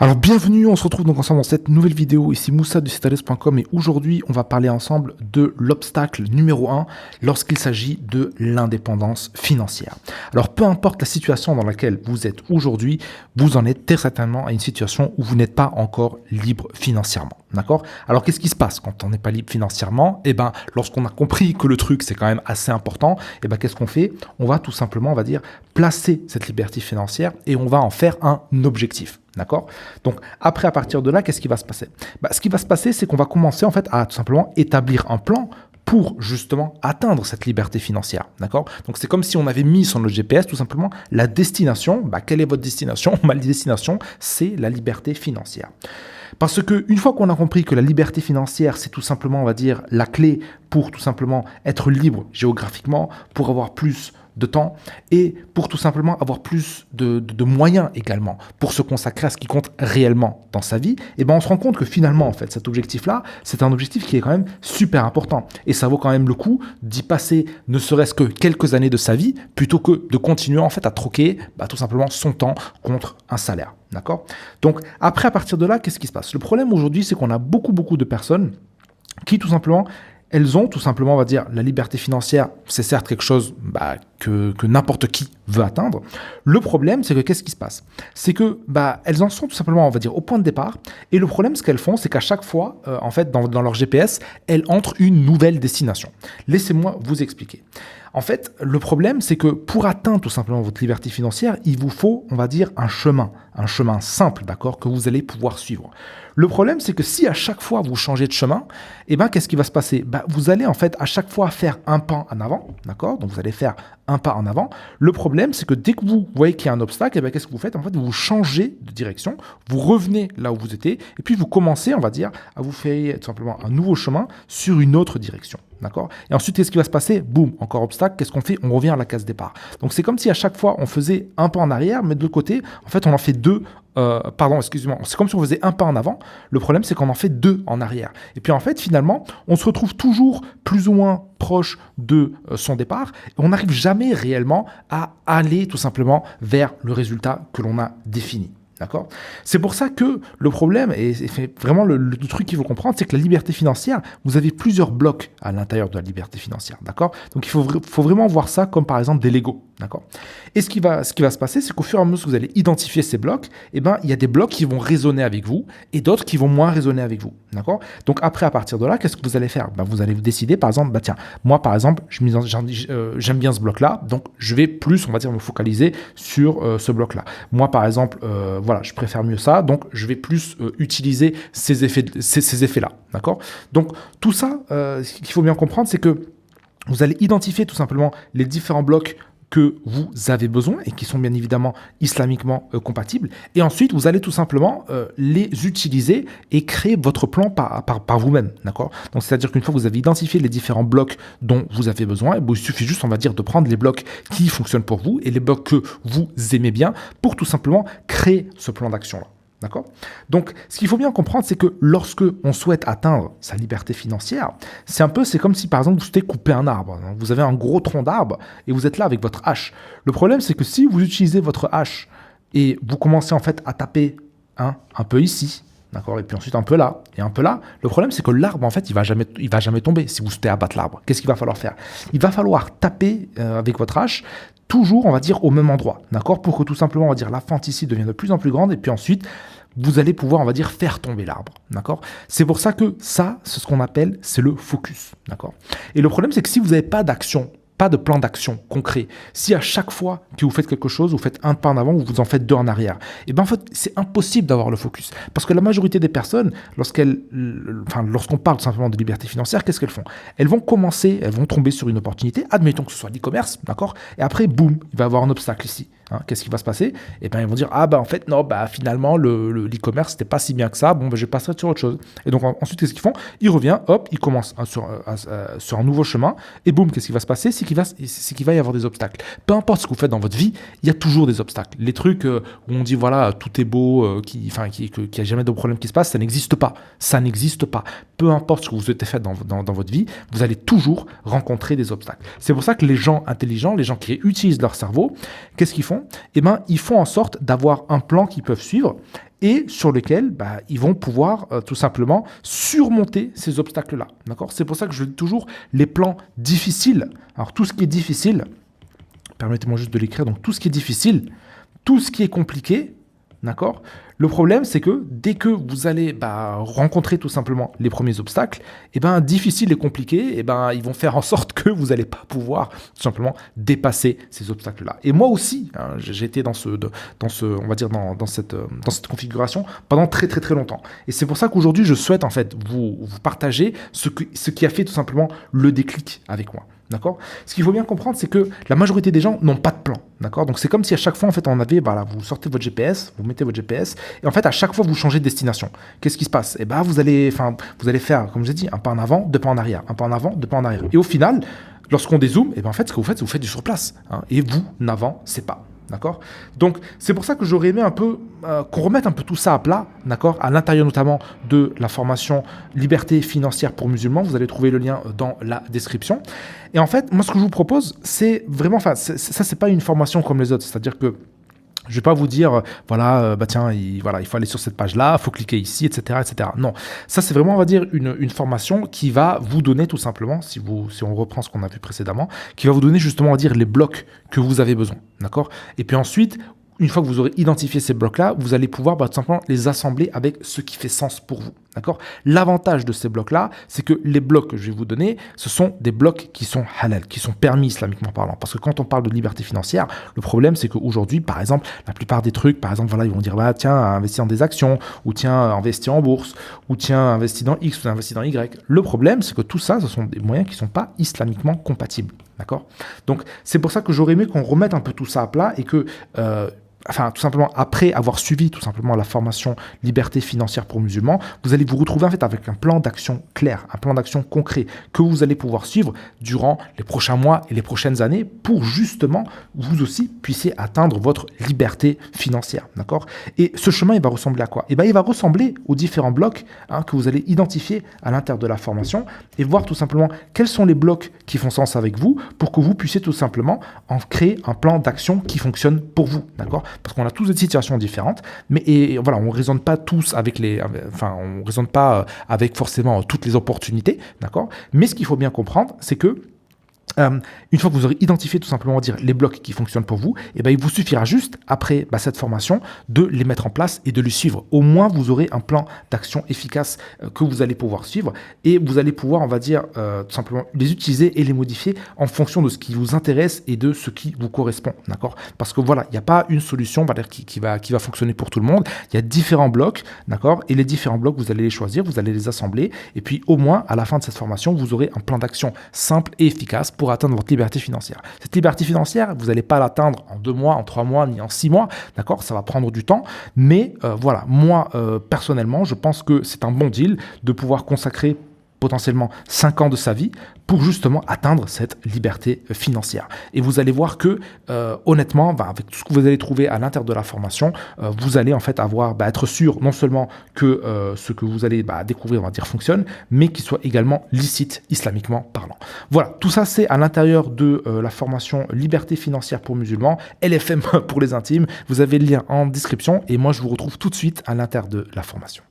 Alors bienvenue, on se retrouve donc ensemble dans cette nouvelle vidéo, ici Moussa de Citadels.com et aujourd'hui on va parler ensemble de l'obstacle numéro 1 lorsqu'il s'agit de l'indépendance financière. Alors peu importe la situation dans laquelle vous êtes aujourd'hui, vous en êtes très certainement à une situation où vous n'êtes pas encore libre financièrement. D'accord? Alors qu'est-ce qui se passe quand on n'est pas libre financièrement? Eh bien lorsqu'on a compris que le truc c'est quand même assez important, eh bien qu'est-ce qu'on fait? On va tout simplement, on va dire, placer cette liberté financière et on va en faire un objectif. D'accord? Donc après, à partir de là, qu'est-ce qui va se passer? Ce qui va se passer, c'est qu'on va commencer en fait à tout simplement établir un plan pour justement atteindre cette liberté financière. D'accord? Donc c'est comme si on avait mis sur notre GPS tout simplement la destination. Quelle est votre destination? Ma destination, c'est la liberté financière. Parce que une fois qu'on a compris que la liberté financière, c'est tout simplement, on va dire, la clé pour tout simplement être libre géographiquement, pour avoir plus de temps et pour tout simplement avoir plus de moyens également pour se consacrer à ce qui compte réellement dans sa vie, et on se rend compte que finalement, en fait, cet objectif-là, c'est un objectif qui est quand même super important et ça vaut quand même le coup d'y passer ne serait-ce que quelques années de sa vie plutôt que de continuer en fait à troquer tout simplement son temps contre un salaire. D'accord? Donc après, à partir de là, qu'est-ce qui se passe? Le problème aujourd'hui, c'est qu'on a beaucoup de personnes qui tout simplement elles ont tout simplement, on va dire, la liberté financière, c'est certes quelque chose que n'importe qui veut atteindre. Le problème, c'est que qu'est-ce qui se passe? C'est que elles en sont tout simplement, on va dire, au point de départ. Et le problème, ce qu'elles font, c'est qu'à chaque fois, en fait, dans leur GPS, elles entrent une nouvelle destination. Laissez-moi vous expliquer. En fait, le problème, c'est que pour atteindre tout simplement votre liberté financière, il vous faut, on va dire, un chemin simple, d'accord, que vous allez pouvoir suivre. Le problème, c'est que si à chaque fois vous changez de chemin, qu'est-ce qui va se passer? Vous allez en fait à chaque fois faire un pas en avant, d'accord? Donc vous allez faire un pas en avant. Le problème, c'est que dès que vous voyez qu'il y a un obstacle, qu'est-ce que vous faites? En fait, vous changez de direction, vous revenez là où vous étiez, et puis vous commencez, on va dire, à vous faire tout simplement un nouveau chemin sur une autre direction. D'accord? Et ensuite, qu'est-ce qui va se passer? Boum, encore obstacle. Qu'est-ce qu'on fait? On revient à la case départ. Donc, c'est comme si à chaque fois, on faisait un pas en arrière, mais de l'autre côté, en fait, on en fait deux. C'est comme si on faisait un pas en avant. Le problème, c'est qu'on en fait deux en arrière. Et puis, en fait, finalement, on se retrouve toujours plus ou moins proche de son départ. Et on n'arrive jamais réellement à aller tout simplement vers le résultat que l'on a défini. D'accord? C'est pour ça que le problème, et vraiment le truc qu'il faut comprendre, c'est que la liberté financière, vous avez plusieurs blocs à l'intérieur de la liberté financière. D'accord? Donc il faut vraiment voir ça comme par exemple des Lego. D'accord? Et ce qui va se passer, c'est qu'au fur et à mesure que vous allez identifier ces blocs, il y a des blocs qui vont résonner avec vous et d'autres qui vont moins résonner avec vous. D'accord? Donc après, à partir de là, qu'est-ce que vous allez faire? Vous allez vous décider, par exemple, tiens, moi par exemple, j'aime bien ce bloc-là, donc je vais plus, on va dire, me focaliser sur ce bloc-là. Moi par exemple, voilà, je préfère mieux ça, donc je vais plus utiliser ces effets-là. D'accord? Donc tout ça, ce qu'il faut bien comprendre, c'est que vous allez identifier tout simplement les différents blocs que vous avez besoin et qui sont bien évidemment islamiquement compatibles. Et ensuite, vous allez tout simplement les utiliser et créer votre plan par vous-même. D'accord? Donc, c'est-à-dire qu'une fois que vous avez identifié les différents blocs dont vous avez besoin, il suffit juste, on va dire, de prendre les blocs qui fonctionnent pour vous et les blocs que vous aimez bien pour tout simplement créer ce plan d'action-là. D'accord? Donc, ce qu'il faut bien comprendre, c'est que lorsque on souhaite atteindre sa liberté financière, c'est comme si, par exemple, vous souhaitez couper un arbre. Vous avez un gros tronc d'arbre et vous êtes là avec votre hache. Le problème, c'est que si vous utilisez votre hache et vous commencez en fait à taper un peu ici, d'accord, et puis ensuite un peu là et un peu là, le problème, c'est que l'arbre, en fait, il va jamais tomber si vous souhaitez abattre l'arbre. Qu'est-ce qu'il va falloir faire? Il va falloir taper avec votre hache toujours, on va dire, au même endroit, d'accord, pour que tout simplement, on va dire, la fente ici devienne de plus en plus grande et puis ensuite, vous allez pouvoir, on va dire, faire tomber l'arbre, d'accord? C'est pour ça que ça, c'est ce qu'on appelle, c'est le focus, d'accord? Et le problème, c'est que si vous n'avez pas d'action, pas de plan d'action concret, si à chaque fois que vous faites quelque chose, vous faites un pas en avant ou vous en faites deux en arrière, en fait, c'est impossible d'avoir le focus. Parce que la majorité des personnes, lorsqu'on parle tout simplement de liberté financière, qu'est-ce qu'elles font? Elles vont tomber sur une opportunité, admettons que ce soit l'e-commerce, d'accord? Et après, boum, il va y avoir un obstacle ici. Qu'est-ce qui va se passer? Ils vont dire, en fait, non, finalement, l'e-commerce, c'était pas si bien que ça, je passerai sur autre chose. Et donc, ensuite, qu'est-ce qu'ils font? Ils reviennent, hop, ils commencent sur un nouveau chemin, et boum, qu'est-ce qui va se passer? C'est qu'il va y avoir des obstacles. Peu importe ce que vous faites dans votre vie, il y a toujours des obstacles. Les trucs où on dit, voilà, tout est beau, qu'il n'y a jamais de problème qui se passe, ça n'existe pas. Ça n'existe pas. Peu importe ce que vous avez fait dans votre vie, vous allez toujours rencontrer des obstacles. C'est pour ça que les gens intelligents, les gens qui utilisent leur cerveau, qu'est-ce qu'ils font? font, eh ben, ils font en sorte d'avoir un plan qu'ils peuvent suivre et sur lequel ils vont pouvoir tout simplement surmonter ces obstacles-là. D'accord ? C'est pour ça que je dis toujours les plans difficiles. Alors tout ce qui est difficile, permettez-moi juste de l'écrire, donc tout ce qui est difficile, tout ce qui est compliqué, d'accord ? Le problème, c'est que dès que vous allez rencontrer tout simplement les premiers obstacles, difficiles et compliqués, ils vont faire en sorte que vous n'allez pas pouvoir tout simplement dépasser ces obstacles-là. Et moi aussi, j'ai été dans cette configuration pendant très très très longtemps. Et c'est pour ça qu'aujourd'hui, je souhaite en fait vous partager ce qui a fait tout simplement le déclic avec moi. D'accord ? Ce qu'il faut bien comprendre, c'est que la majorité des gens n'ont pas de plan. D'accord ? Donc c'est comme si à chaque fois, en fait, on avait, vous sortez votre GPS, vous mettez votre GPS, et en fait, à chaque fois, vous changez de destination. Qu'est-ce qui se passe ? Vous allez faire, comme je l'ai dit, un pas en avant, deux pas en arrière, un pas en avant, deux pas en arrière. Et au final, lorsqu'on dézoome, en fait, ce que vous faites, c'est que vous faites du surplace. Et vous n'avancez pas. D'accord ? Donc, c'est pour ça que j'aurais aimé un peu qu'on remette un peu tout ça à plat, d'accord ? À l'intérieur notamment de la formation Liberté financière pour musulmans. Vous allez trouver le lien dans la description. Et en fait, moi, ce que je vous propose, c'est vraiment, c'est pas une formation comme les autres. C'est-à-dire que je ne vais pas vous dire, il faut aller sur cette page-là, il faut cliquer ici, etc., etc. Non, ça c'est vraiment, on va dire, une formation qui va vous donner tout simplement, si on reprend ce qu'on a vu précédemment, qui va vous donner justement, on va dire, les blocs que vous avez besoin, d'accord ? Et puis ensuite, une fois que vous aurez identifié ces blocs-là, vous allez pouvoir tout simplement les assembler avec ce qui fait sens pour vous. D'accord ? L'avantage de ces blocs-là, c'est que les blocs que je vais vous donner, ce sont des blocs qui sont halal, qui sont permis islamiquement parlant. Parce que quand on parle de liberté financière, le problème, c'est qu'aujourd'hui, par exemple, la plupart des trucs, par exemple, ils vont dire, tiens, investis dans des actions, ou tiens, investis en bourse, ou tiens, investis dans X, ou investis dans Y. Le problème, c'est que tout ça, ce sont des moyens qui ne sont pas islamiquement compatibles. D'accord ? Donc, c'est pour ça que j'aurais aimé qu'on remette un peu tout ça à plat et que... tout simplement, après avoir suivi tout simplement la formation Liberté financière pour musulmans, vous allez vous retrouver en fait avec un plan d'action clair, un plan d'action concret que vous allez pouvoir suivre durant les prochains mois et les prochaines années pour justement vous aussi puissiez atteindre votre liberté financière, d'accord ? Et ce chemin, il va ressembler à quoi ? Il va ressembler aux différents blocs que vous allez identifier à l'intérieur de la formation et voir tout simplement quels sont les blocs qui font sens avec vous pour que vous puissiez tout simplement en créer un plan d'action qui fonctionne pour vous, d'accord ? Parce qu'on a tous des situations différentes, mais on ne raisonne pas tous on raisonne pas avec forcément toutes les opportunités, d'accord ? Mais ce qu'il faut bien comprendre, c'est que une fois que vous aurez identifié tout simplement les blocs qui fonctionnent pour vous, il vous suffira juste après cette formation de les mettre en place et de les suivre. Au moins vous aurez un plan d'action efficace que vous allez pouvoir suivre et vous allez pouvoir tout simplement les utiliser et les modifier en fonction de ce qui vous intéresse et de ce qui vous correspond, d'accord ? Parce que il n'y a pas une solution qui va fonctionner pour tout le monde. Il y a différents blocs, d'accord ? Et les différents blocs, vous allez les choisir, vous allez les assembler et puis au moins à la fin de cette formation, vous aurez un plan d'action simple et efficace pour atteindre votre liberté financière. Cette liberté financière, vous n'allez pas l'atteindre en 2 mois, en 3 mois, ni en 6 mois, d'accord ? Ça va prendre du temps, mais moi, personnellement, je pense que c'est un bon deal de pouvoir consacrer potentiellement 5 ans de sa vie pour justement atteindre cette liberté financière. Et vous allez voir que, honnêtement, avec tout ce que vous allez trouver à l'intérieur de la formation, vous allez en fait être sûr non seulement que ce que vous allez découvrir, fonctionne, mais qu'il soit également licite islamiquement parlant. Voilà, tout ça c'est à l'intérieur de la formation Liberté financière pour musulmans, LFM pour les intimes. Vous avez le lien en description et moi je vous retrouve tout de suite à l'intérieur de la formation.